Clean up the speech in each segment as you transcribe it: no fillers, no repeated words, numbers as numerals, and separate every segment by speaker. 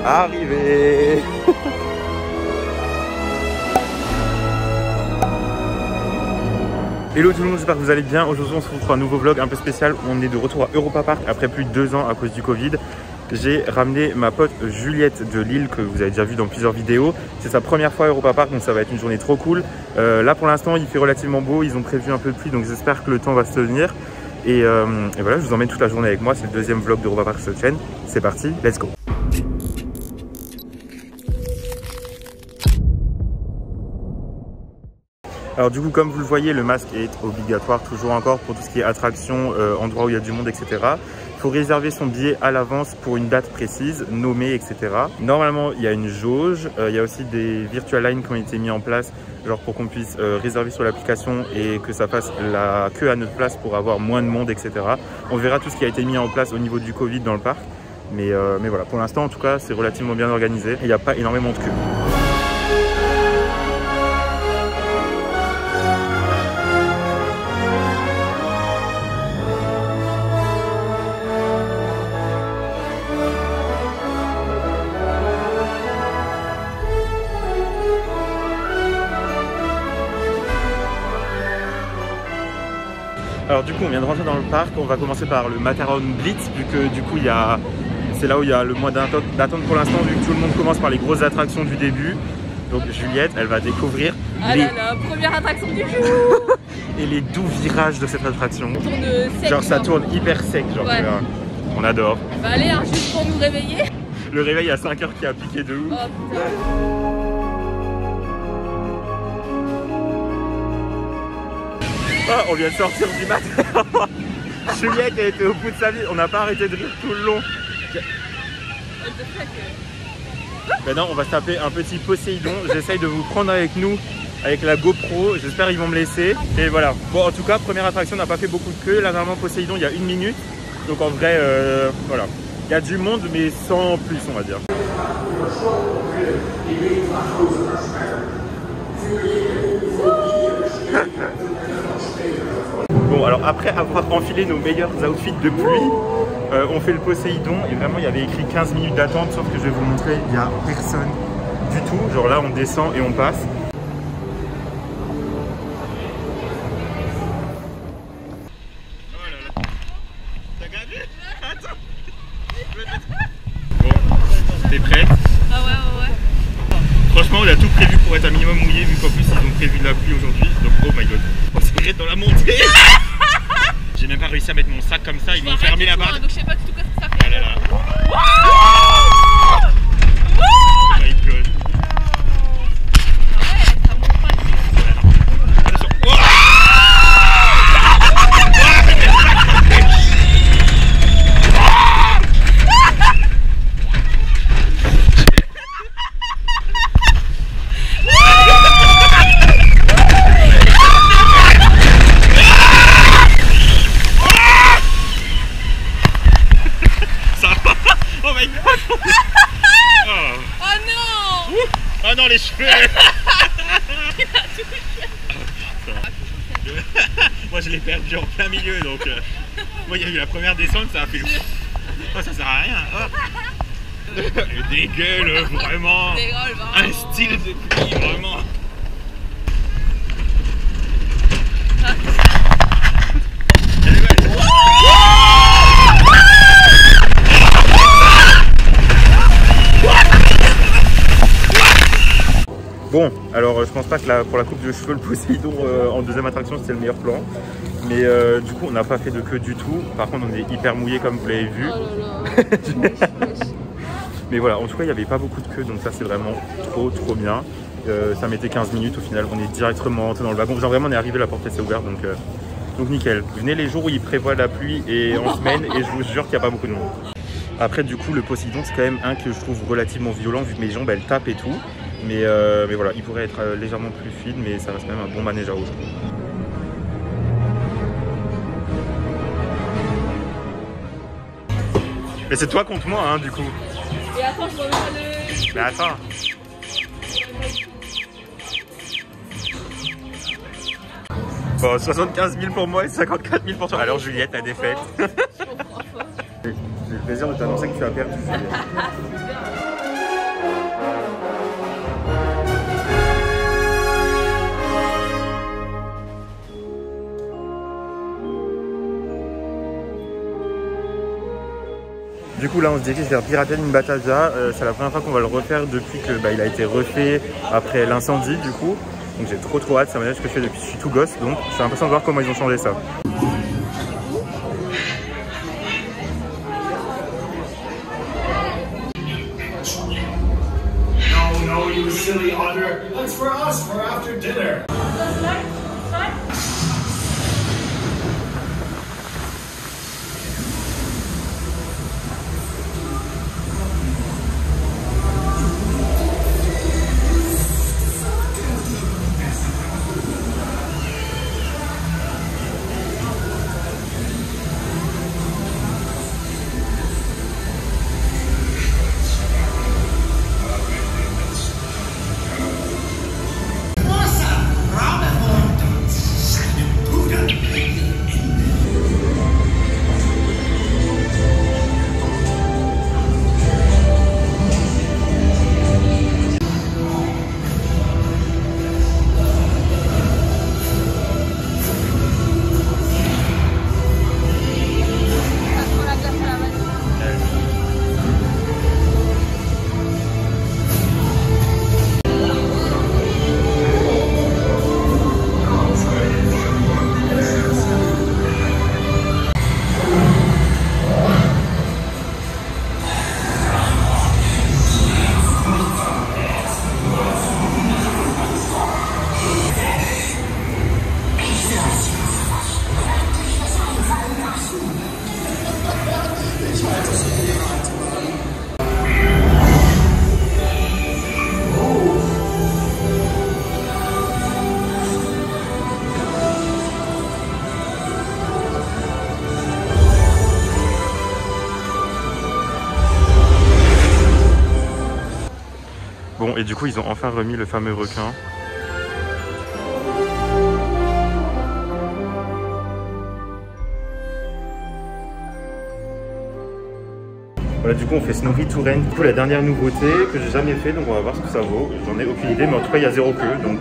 Speaker 1: arrivé. Hello tout le monde, j'espère que vous allez bien. Aujourd'hui on se retrouve pour un nouveau vlog un peu spécial. On est de retour à Europa Park après plus de 2 ans à cause du Covid. J'ai ramené ma pote Juliette de Lille que vous avez déjà vu dans plusieurs vidéos. C'est sa première fois à Europa Park, donc ça va être une journée trop cool. Là pour l'instant il fait relativement beau, ils ont prévu un peu de pluie, donc j'espère que le temps va se tenir. Et voilà, je vous emmène toute la journée avec moi. C'est le deuxième vlog d'Europa Park sur cette chaîne. C'est parti, let's go. Alors du coup, comme vous le voyez, le masque est obligatoire toujours encore pour tout ce qui est attraction, endroit où il y a du monde, etc. Il faut réserver son billet à l'avance pour une date précise, nommée, etc. Normalement, il y a une jauge. Il y a aussi des virtual lines qui ont été mis en place, genre pour qu'on puisse réserver sur l'application et que ça fasse la queue à notre place pour avoir moins de monde, etc. On verra tout ce qui a été mis en place au niveau du Covid dans le parc. Mais voilà, pour l'instant, en tout cas, c'est relativement bien organisé et il n'y a pas énormément de queue. Alors du coup on vient de rentrer dans le parc, on va commencer par le Matterhorn Blitz vu que du coup c'est là où il y a le moins d'attente pour l'instant vu que tout le monde commence par les grosses attractions du début. Donc Juliette elle va découvrir
Speaker 2: la première attraction du jour.
Speaker 1: Et les doux virages de cette attraction.
Speaker 2: Ça tourne sec,
Speaker 1: genre ça tourne hyper sec genre ouais. On adore.
Speaker 2: Bah allez hein, juste pour nous réveiller.
Speaker 1: Le réveil à 5 h qui a piqué de ouf.
Speaker 2: Oh putain.
Speaker 1: Oh, on vient de sortir du matin. Juliette elle était au bout de sa vie, on n'a pas arrêté de rire tout le long. Maintenant on va se taper un petit Poséidon. J'essaye de vous prendre avec nous avec la GoPro, j'espère qu'ils vont me laisser. Et voilà, bon en tout cas première attraction, on n'a pas fait beaucoup de queue. Là normalement Poséidon il y a 1 minute. Donc en vrai voilà, il y a du monde mais sans plus on va dire. Bon alors après avoir enfilé nos meilleurs outfits de pluie, on fait le Poséidon et vraiment il y avait écrit 15 minutes d'attente, sauf que je vais vous montrer, il n'y a personne du tout. Genre là on descend et on passe. Oh là là. T'as gagné? Attends. Bon, t'es prête?
Speaker 2: Ah ouais.
Speaker 1: Franchement on a tout prévu pour être un minimum mouillé vu qu'en plus ils ont prévu de la pluie aujourd'hui. Donc oh my god, on s'arrête dans la montée. J'ai même pas réussi à mettre mon sac comme ça, ils m'ont fermé la barre.
Speaker 2: Donc je sais pas du tout quoi ça fait.
Speaker 1: Ah là là.
Speaker 2: Oh
Speaker 1: my god.
Speaker 2: Ouais, ça monte pas du tout.
Speaker 1: Oh non les cheveux. Moi je l'ai perdu en plein milieu donc moi il y a eu la première descente, ça a fait oh, ça sert à rien. Oh. Des gueules vraiment. Un style de pluie vraiment. Bon, alors je pense pas que pour la coupe de cheveux, le Poséidon en deuxième attraction c'était le meilleur plan. Mais du coup on n'a pas fait de queue du tout. Par contre on est hyper mouillé comme vous l'avez vu.
Speaker 2: Oh là là.
Speaker 1: Mais voilà, en tout cas il n'y avait pas beaucoup de queue, donc ça c'est vraiment trop bien. Ça mettait 15 minutes au final, on est directement rentré dans le wagon. Genre vraiment on est arrivé, la porte s'est ouverte donc nickel. Venez les jours où il prévoit la pluie et en semaine et je vous jure qu'il n'y a pas beaucoup de monde. Après du coup le Poséidon c'est quand même un que je trouve relativement violent vu que mes jambes elles tapent et tout. Mais voilà, il pourrait être légèrement plus fluide, mais ça reste quand même un bon manège à eau. Mais c'est toi contre moi, hein, du coup.
Speaker 2: Et attends, je reviens le...
Speaker 1: Mais attends. Bon, 75 000 pour moi et 54 000 pour toi. Alors Juliette, la défaite. J'ai le plaisir de t'annoncer que tu as perdu, Juliette. Du coup là on se dirige vers Piraten in Batavia. C'est la première fois qu'on va le refaire depuis que il a été refait après l'incendie du coup. Donc j'ai trop hâte, c'est un voyage que je fais depuis que je suis tout gosse, donc je suis impatient de voir comment ils ont changé ça.
Speaker 3: No, you silly otter. That's for us for after dinner.
Speaker 1: Bon, et du coup, ils ont enfin remis le fameux requin. Voilà, du coup, on fait Snorri Touren. Du coup, la dernière nouveauté que j'ai jamais fait, donc on va voir ce que ça vaut. J'en ai aucune idée, mais en tout cas, il y a 0 queue, donc...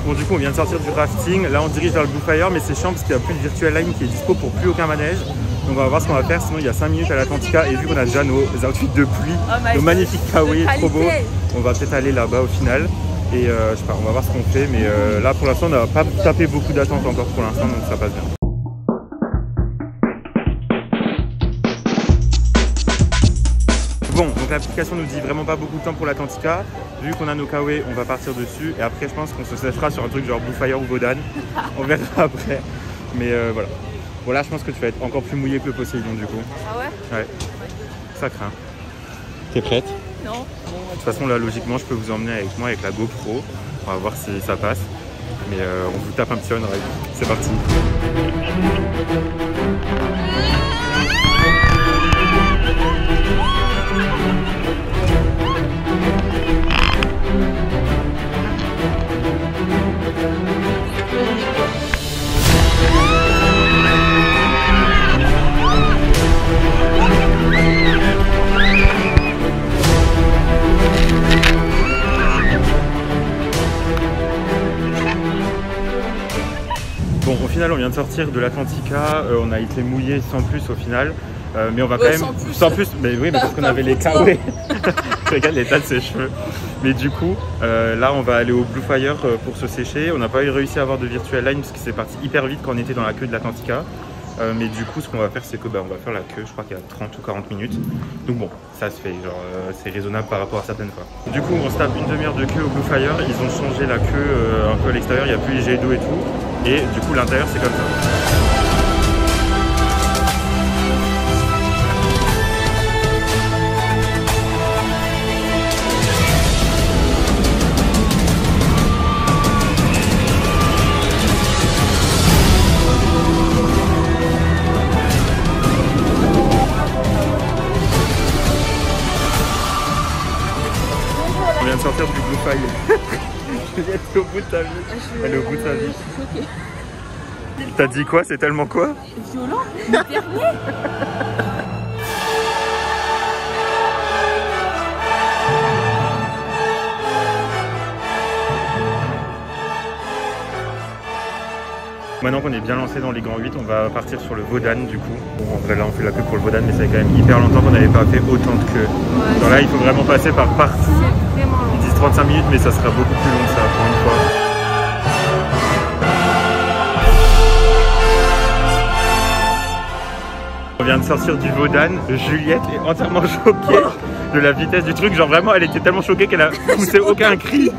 Speaker 1: Bon, du coup, on vient de sortir du rafting. Là, on se dirige vers le Blue Fire, mais c'est chiant parce qu'il n'y a plus de Virtual Line qui est dispo pour plus aucun manège. Donc, on va voir ce qu'on va faire. Sinon, il y a 5 minutes à l'Atlantica. Et vu qu'on a déjà nos outfits de pluie, nos magnifiques kawaii, trop beaux, on va peut-être aller là-bas au final. Et je sais pas, on va voir ce qu'on fait. Mais là, pour l'instant, on n'a pas tapé beaucoup d'attentes encore pour l'instant, donc ça passe bien. Bon, donc l'application nous dit vraiment pas beaucoup de temps pour l'Atlantica. Vu qu'on a nos kawaii, on va partir dessus. Et après, je pense qu'on se séchera sur un truc genre Blue Fire ou Godan. On verra après. Mais voilà. Bon, là, je pense que tu vas être encore plus mouillé que le Poséidon du coup.
Speaker 2: Ah ouais?
Speaker 1: Ouais. Ça craint. T'es prête?
Speaker 2: Non.
Speaker 1: De toute façon, là, logiquement, je peux vous emmener avec moi avec la GoPro. On va voir si ça passe. Mais on vous tape un petit on-ride. C'est parti. vient de sortir de l'Atlantica, on a été mouillé sans plus au final. Mais on va quand même. Sans plus, mais oui, mais parce qu'on avait les carrés. Regarde l'état de ses cheveux. Mais du coup, là, on va aller au Blue Fire pour se sécher. On n'a pas réussi à avoir de virtual line parce que c'est parti hyper vite quand on était dans la queue de l'Atlantica. Mais du coup, ce qu'on va faire, c'est que on va faire la queue. Je crois qu'il y a 30 ou 40 minutes. Donc bon, ça se fait. Genre, c'est raisonnable par rapport à certaines fois. Du coup, on se tape une demi-heure de queue au Blue Fire. Ils ont changé la queue un peu à l'extérieur. Il n'y a plus les jets d'eau et tout. Et du coup, l'intérieur, c'est comme ça. On vient de sortir du Blue Fire. Juliette est au bout de ta vie. Elle est au bout de sa vie.
Speaker 2: Je suis choquée.
Speaker 1: T'as dit quoi? C'est tellement quoi?
Speaker 2: Violent, mais permet.
Speaker 1: Maintenant qu'on est bien lancé dans les grands 8, on va partir sur le Vaudan du coup. Bon, en vrai là on fait la queue pour le Vaudan, mais ça fait quand même hyper longtemps qu'on n'avait pas fait autant de queue. Ouais, donc là il faut vraiment passer par partie.
Speaker 2: C'est vraiment long.
Speaker 1: Ils disent 35 minutes mais ça sera beaucoup plus long que ça pour une fois. On vient de sortir du Vaudan, Juliette est entièrement choquée de la vitesse du truc. Genre vraiment elle était tellement choquée qu'elle a poussé aucun cri.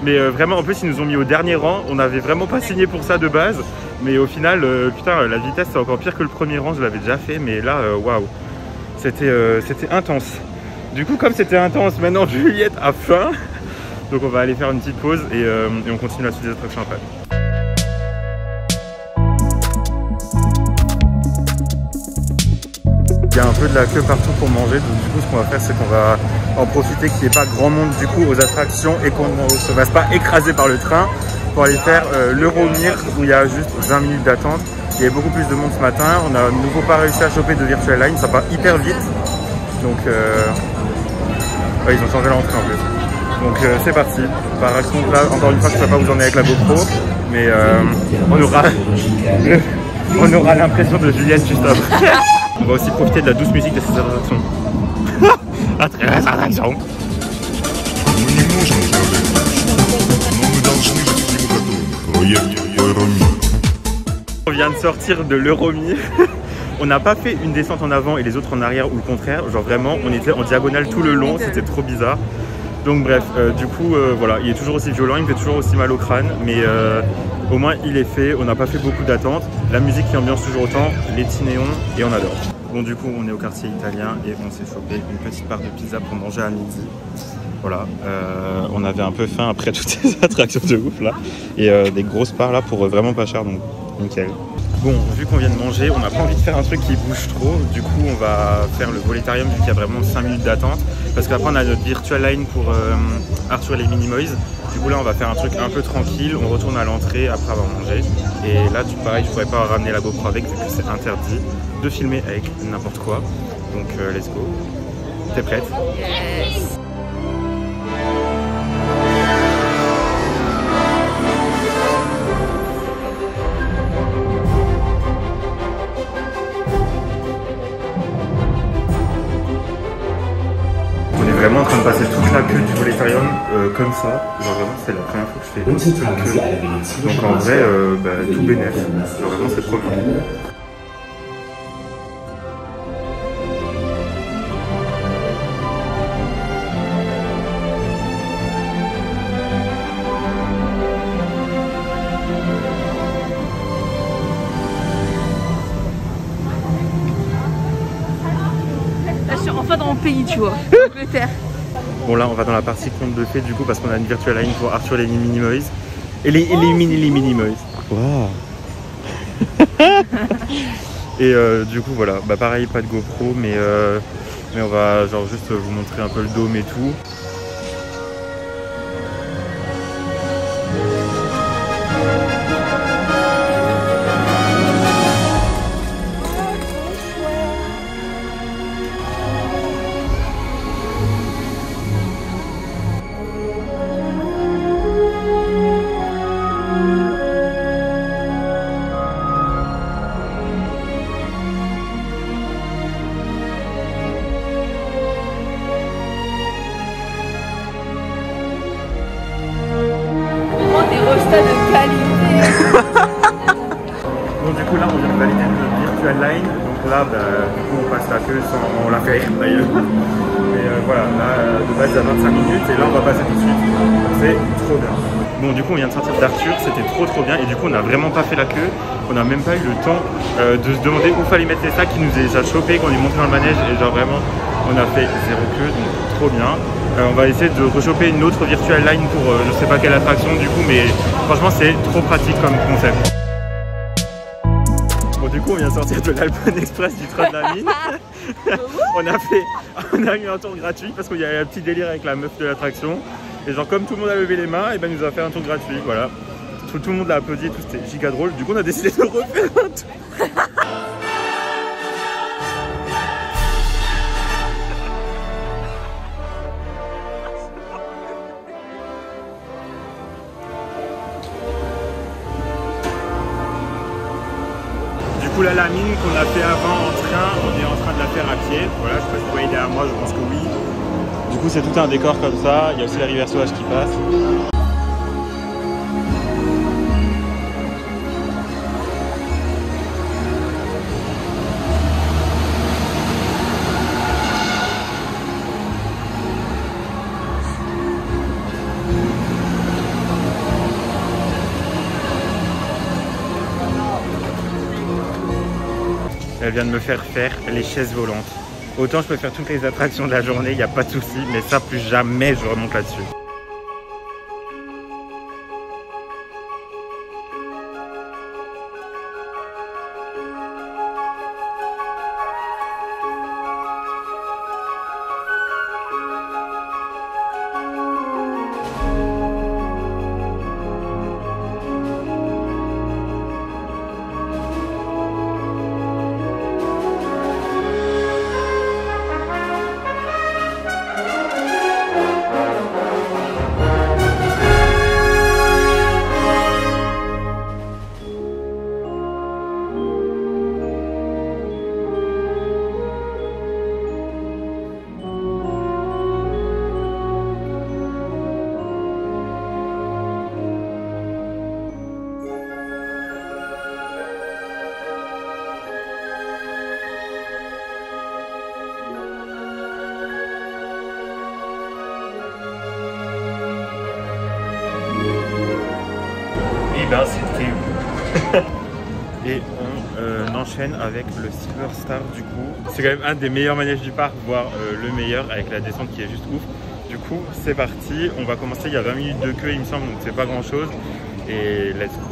Speaker 1: Mais vraiment, en plus, ils nous ont mis au dernier rang. On n'avait vraiment pas signé pour ça de base. Mais au final, putain, la vitesse, c'est encore pire que le premier rang. Je l'avais déjà fait. Mais là, waouh. C'était intense. Du coup, comme c'était intense, maintenant, Juliette a faim. Donc, on va aller faire une petite pause et on continue la suite des attractions après. Il y a un peu de la queue partout pour manger, donc du coup ce qu'on va faire c'est qu'on va en profiter qu'il n'y ait pas grand monde du coup aux attractions et qu'on ne se fasse pas écraser par le train pour aller faire l'Euromir où il y a juste 20 minutes d'attente. Il y avait beaucoup plus de monde ce matin, on n'a de nouveau pas réussi à choper de virtual line, ça part hyper vite. Donc ouais, ils ont changé l'entrée en plus. Donc c'est parti. Par contre là, encore une fois je ne peux pas vous emmener avec la GoPro, mais on aura l'impression de Juliette juste après. On va aussi profiter de la douce musique de ces attractions. À très attraction. On vient de sortir de l'Euromir. On n'a pas fait une descente en avant et les autres en arrière ou le contraire. Genre vraiment, on était en diagonale tout le long. C'était trop bizarre. Donc bref, du coup, voilà, il est toujours aussi violent, il me fait toujours aussi mal au crâne, mais au moins il est fait, on n'a pas fait beaucoup d'attentes. La musique qui ambiance toujours autant, les petits néons, et on adore. Bon, du coup, on est au quartier italien et on s'est chopé une petite part de pizza pour manger à midi. Voilà, on avait un peu faim après toutes ces attractions de ouf là, et des grosses parts là pour vraiment pas cher, donc nickel. Bon, vu qu'on vient de manger, on n'a pas envie de faire un truc qui bouge trop. Du coup, on va faire le Voletarium vu qu'il y a vraiment 5 minutes d'attente. Parce qu'après, on a notre virtual line pour Arthur et les Minimoys. Du coup, là, on va faire un truc un peu tranquille. On retourne à l'entrée après avoir mangé. Et là, pareil, je pourrais pas ramener la GoPro avec vu que c'est interdit de filmer avec n'importe quoi. Donc, let's go. T'es prête?
Speaker 2: Yes.
Speaker 1: Vraiment en train de passer toute la queue du Voletarium comme ça. Genre vraiment c'est la première fois que je fais toute la queue. Donc en vrai tout bénef. Genre vraiment c'est trop bien.
Speaker 2: Enfin dans mon pays, tu vois, Angleterre.
Speaker 1: Bon là on va dans la partie conte de fées du coup parce qu'on a une virtual line pour Arthur et les Minimoys. Et les Minimoys. Wow. Et du coup voilà, bah pareil pas de GoPro mais on va genre juste vous montrer un peu le dôme et tout. là, bah, du coup on passe la queue sans on la faire d'ailleurs. Mais voilà, là de base à 25 minutes et là on va passer tout de suite. C'est trop bien. Bon, du coup on vient de sortir d'Arthur, c'était trop bien et du coup on n'a vraiment pas fait la queue. On n'a même pas eu le temps de se demander où fallait mettre les sacs qui nous est déjà chopé quand on est monté dans le manège et genre vraiment on a fait zéro queue, donc trop bien. On va essayer de rechoper une autre virtual line pour je sais pas quelle attraction du coup, mais franchement c'est trop pratique comme concept. Bon, du coup on vient de sortir de l'Alpen Express du train de la mine. on a eu un tour gratuit parce qu'il y a un petit délire avec la meuf de l'attraction. Et genre comme tout le monde a levé les mains, et ben il nous a fait un tour gratuit, voilà. Tout le monde l'a applaudi et tout, c'était giga drôle. Du coup on a décidé de refaire un tour. Du coup là la mine qu'on a fait avant en train, on est en train de la faire à pied. Voilà, je sais pas si vous voyez derrière moi, je pense que oui. Du coup c'est tout un décor comme ça, il y a aussi la rivière sauvage qui passe. Elle vient de me faire les chaises volantes. Autant je peux faire toutes les attractions de la journée, il n'y a pas de souci, mais ça plus jamais je remonte là-dessus. Et ben c'était et on enchaîne avec le Silver Star du coup. C'est quand même un des meilleurs manèges du parc, voire le meilleur avec la descente qui est juste ouf. Du coup c'est parti, on va commencer, il y a 20 minutes de queue il me semble, donc c'est pas grand chose. Et let's go.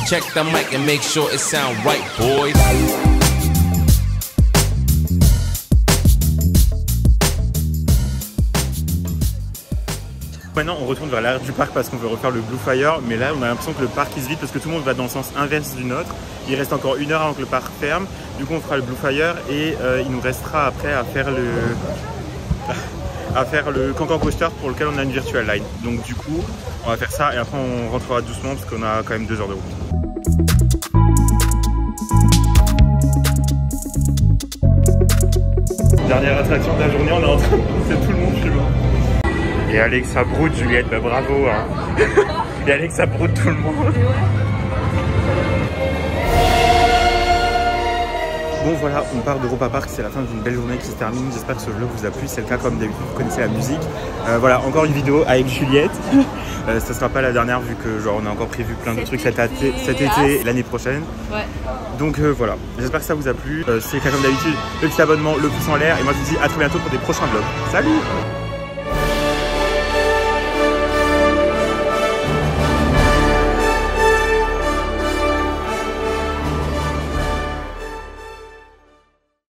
Speaker 1: Check the mic and make sure it sound right, boys. Maintenant on retourne vers l'arrière du parc parce qu'on veut refaire le Blue Fire, mais là on a l'impression que le parc il se vide parce que tout le monde va dans le sens inverse du nôtre. Il reste encore 1 heure avant que le parc ferme, du coup on fera le Blue Fire et il nous restera après à faire le Cancan Coaster pour lequel on a une virtual line. Donc du coup on va faire ça et après on rentrera doucement parce qu'on a quand même 2 heures de route. Dernière attraction de la journée, on est en train de pousser tout le monde chez moi. Et Alexa broute, Juliette, bah bravo hein. Et Alexa broute tout le monde. Bon voilà, on part d'Europa Park, c'est la fin d'une belle journée qui se termine. J'espère que ce vlog vous a plu, c'est le cas comme d'habitude, vous connaissez la musique. Voilà, encore une vidéo avec Juliette. Ça sera pas la dernière vu que genre on a encore prévu plein de trucs cet été et l'année prochaine. Ouais. Donc voilà, j'espère que ça vous a plu. C'est le cas comme d'habitude, le petit abonnement, le pouce en l'air. Et moi je vous dis à très bientôt pour des prochains vlogs. Salut!